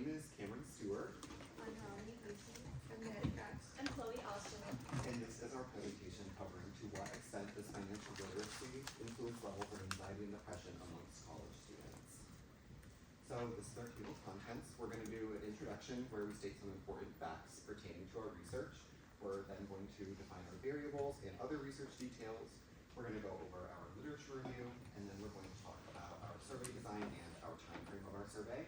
name is Cameron Stewart. I'm Melanie Houston. I'm Maddie Cox. I'm Chloe Austin. And this is our presentation covering to what extent does financial literacy influence levels of anxiety and depression amongst college students. So this is our table of contents. We're going to do an introduction where we state some important facts pertaining to our research. We're then going to define our variables and other research details. We're going to go over our literature review, and then we're going to talk about our survey design and our time frame of our survey.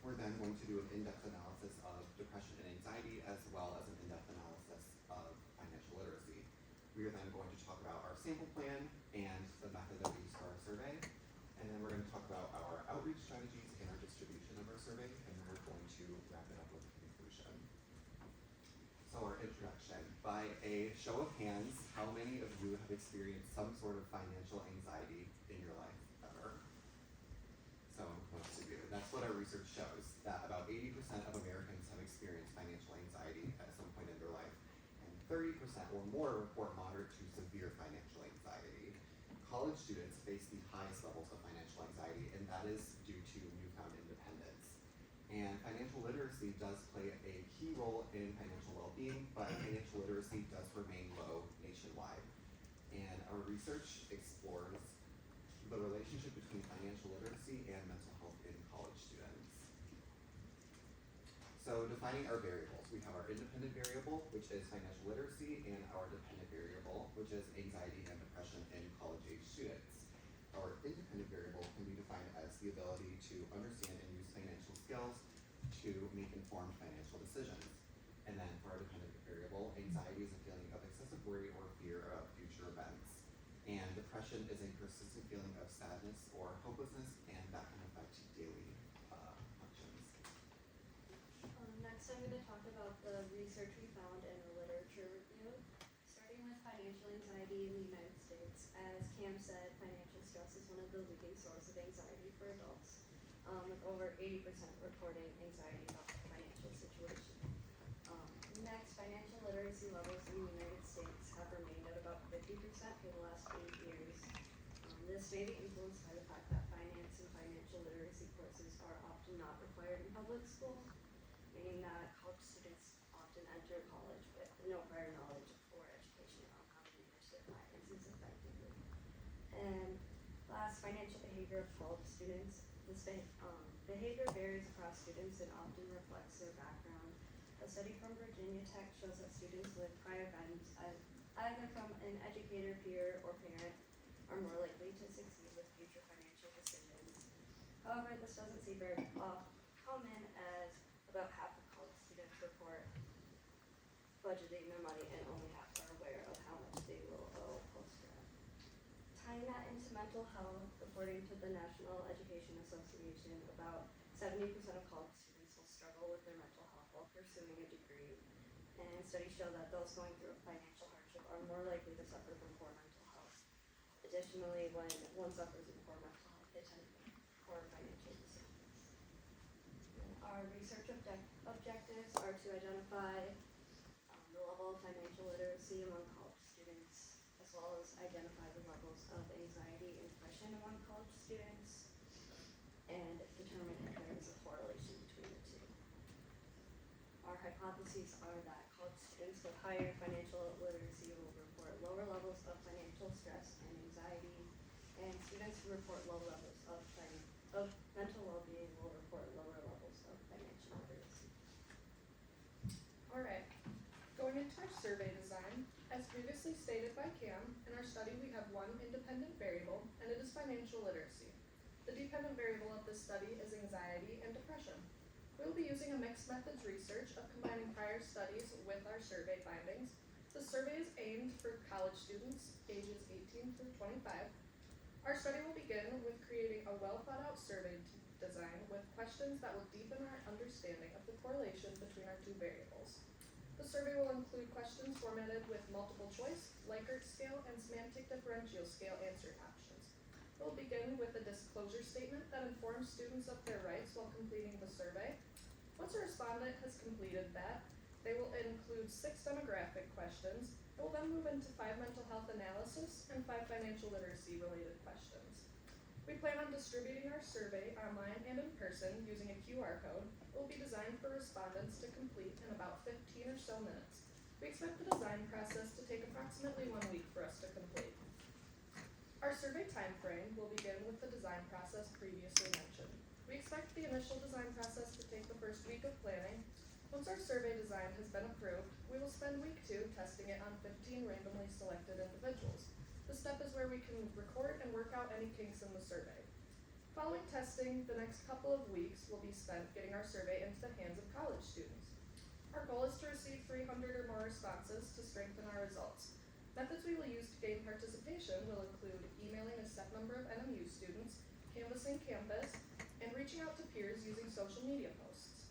We're then going to do an in-depth analysis of depression and anxiety, as well as an in-depth analysis of financial literacy. We are then going to talk about our sample plan and the method that we use for our survey. And then we're going to talk about our outreach strategies and our distribution of our survey, and then we're going to wrap it up with a conclusion. So our introduction. By a show of hands, how many of you have experienced some sort of financial anxiety in your life ever? So most of you. That's what our research shows, that about 80% of Americans have experienced financial anxiety at some point in their life, and 30% or more report moderate to severe financial anxiety. College students face the highest levels of financial anxiety, and that is due to newfound independence. And financial literacy does play a key role in financial well-being, but financial literacy does remain low nationwide. And our research explores the relationship between financial literacy and mental health in college students. So defining our variables, we have our independent variable, which is financial literacy, and our dependent variable, which is anxiety and depression in college-age students. Our independent variable can be defined as the ability to understand and use financial skills to make informed financial decisions. And then for our dependent variable, anxiety is a feeling of excessive worry or fear of future events. And depression is a persistent feeling of sadness or hopelessness, and that can affect daily functions. Next, I'm going to talk about the research we found in a literature review. Starting with financial anxiety in the United States, as Cam said, financial stress is one of the leading sources of anxiety for adults, with over 80% reporting anxiety about the financial situation. Next, financial literacy levels in the United States have remained at about 50% for the last 8 years. This may be influenced by the fact that finance and financial literacy courses are often not required in public schools, meaning that college students often enter college with no prior knowledge or education on how to manage their finances effectively. And last, financial behavior of college students. This behavior varies across students and often reflects their background. A study from Virginia Tech shows that students with prior guidance, either from an educator, peer, or parent, are more likely to succeed with future financial decisions. However, this doesn't seem very common, as about half of college students report budgeting their money and only half are aware of how much they will owe post-grad. Tying that into mental health, according to the National Education Association, about 70% of college students will struggle with their mental health while pursuing a degree. And studies show that those going through a financial hardship are more likely to suffer from poor mental health. Additionally, when one suffers from poor mental health, they tend to make poor financial decisions. Our research objectives are to identify the level of financial literacy among college students, as well as identify the levels of anxiety and depression among college students, and determine if there is a correlation between the two. Our hypotheses are that college students with higher financial literacy will report lower levels of financial stress and anxiety, and students who report low levels of mental well-being will report lower levels of financial literacy. All right, going into our survey design, as previously stated by Cam, in our study we have one independent variable, and it is financial literacy. The dependent variable of this study is anxiety and depression. We will be using a mixed methods research of combining prior studies with our survey findings. The survey is aimed for college students ages 18 through 25. Our study will begin with creating a well thought out survey design with questions that will deepen our understanding of the correlation between our two variables. The survey will include questions formatted with multiple choice, Likert scale, and semantic differential scale answer options. We'll begin with a disclosure statement that informs students of their rights while completing the survey. Once a respondent has completed that, they will include 6 demographic questions. It will then move into 5 mental health analysis and 5 financial literacy related questions. We plan on distributing our survey online and in person using a QR code. It will be designed for respondents to complete in about 15 or so minutes. We expect the design process to take approximately 1 week for us to complete. Our survey timeframe will begin with the design process previously mentioned. We expect the initial design process to take the first week of planning. Once our survey design has been approved, we will spend week 2 testing it on 15 randomly selected individuals. This step is where we can record and work out any kinks in the survey. Following testing, the next couple of weeks will be spent getting our survey into the hands of college students. Our goal is to receive 300 or more responses to strengthen our results. Methods we will use to gain participation will include emailing a set number of NMU students, canvassing campus, and reaching out to peers using social media posts.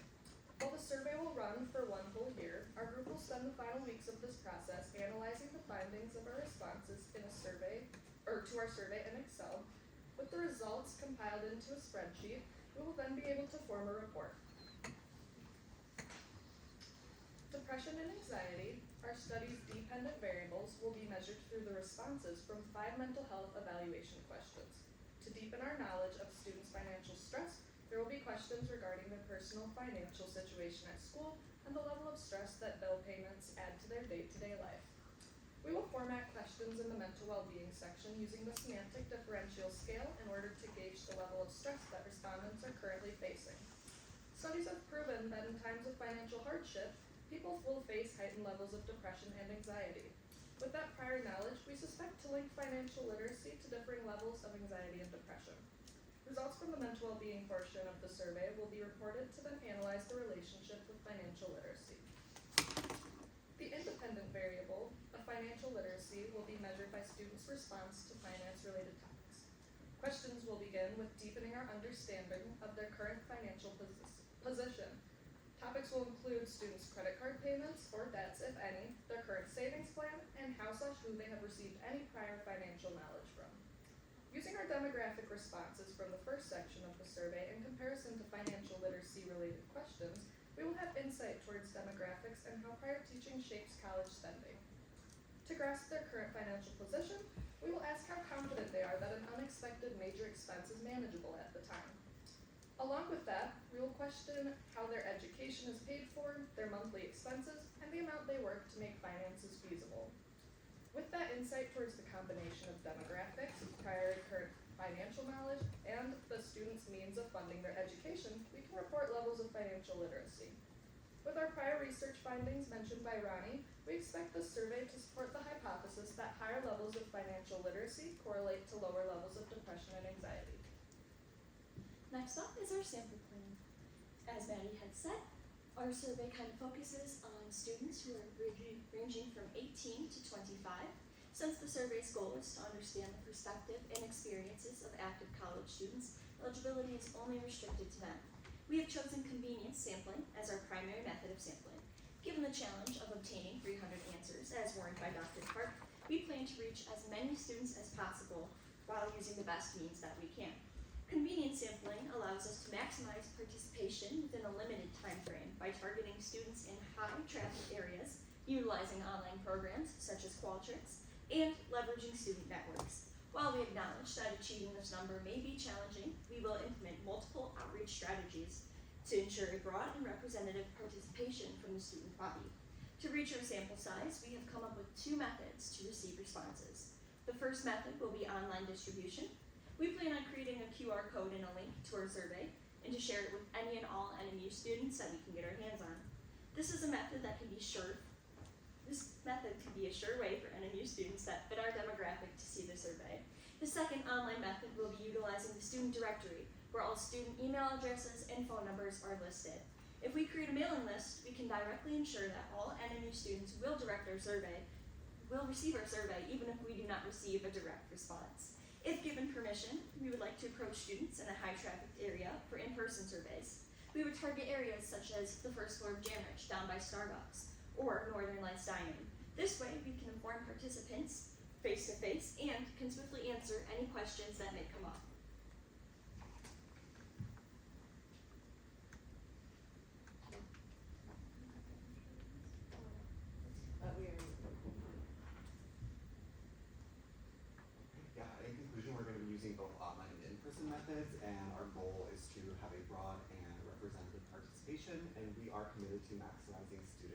While the survey will run for 1 whole year, our group will spend the final weeks of this process analyzing the findings of our responses in a survey, or to our survey in Excel. With the results compiled into a spreadsheet, we will then be able to form a report. Depression and anxiety, our study's dependent variables, will be measured through the responses from 5 mental health evaluation questions. To deepen our knowledge of students' financial stress, there will be questions regarding their personal financial situation at school and the level of stress that bill payments add to their day-to-day life. We will format questions in the mental well-being section using the semantic differential scale in order to gauge the level of stress that respondents are currently facing. Studies have proven that in times of financial hardship, people will face heightened levels of depression and anxiety. With that prior knowledge, we suspect to link financial literacy to differing levels of anxiety and depression. Results from the mental well-being portion of the survey will be reported to then analyze the relationship with financial literacy. The independent variable of financial literacy will be measured by students' response to finance-related topics. Questions will begin with deepening our understanding of their current financial position. Topics will include students' credit card payments or debts, if any, their current savings plan, and how/who they have received any prior financial knowledge from. Using our demographic responses from the first section of the survey in comparison to financial literacy-related questions, we will have insight towards demographics and how prior teaching shapes college spending. To grasp their current financial position, we will ask how confident they are that an unexpected major expense is manageable at the time. Along with that, we will question how their education is paid for, their monthly expenses, and the amount they work to make finances feasible. With that insight towards the combination of demographics, prior and current financial knowledge, and the students' means of funding their education, we can report levels of financial literacy. With our prior research findings mentioned by Ronnie, we expect this survey to support the hypothesis that higher levels of financial literacy correlate to lower levels of depression and anxiety. Next up is our sample plan. As Maddie had said, our survey kind of focuses on students who are ranging from 18 to 25, since the survey's goal is to understand the perspective and experiences of active college students. Eligibility is only restricted to them. We have chosen convenience sampling as our primary method of sampling. Given the challenge of obtaining 300 answers, as warned by Dr. Park, we plan to reach as many students as possible while using the best means that we can. Convenience sampling allows us to maximize participation within a limited time frame by targeting students in high traffic areas, utilizing online programs such as Qualtrics, and leveraging student networks. While we acknowledge that achieving this number may be challenging, we will implement multiple outreach strategies to ensure a broad and representative participation from the student body. To reach our sample size, we have come up with 2 methods to receive responses. The first method will be online distribution. We plan on creating a QR code and a link to our survey, and to share it with any and all NMU students that we can get our hands on. This is a method that can be a sure way for NMU students that fit our demographic to see the survey. The second online method will be utilizing the student directory, where all student email addresses and phone numbers are listed. If we create a mailing list, we can directly ensure that all NMU students will receive our survey even if we do not receive a direct response. If given permission, we would like to approach students in a high-trafficked area for in-person surveys. We would target areas such as the first floor of Janrich down by Starbucks, or Northern Lights Dining. This way, we can inform participants face-to-face and can swiftly answer any questions that may come up. Yeah, in conclusion, we're going to be using both online and in-person education, and we are committed to maximizing student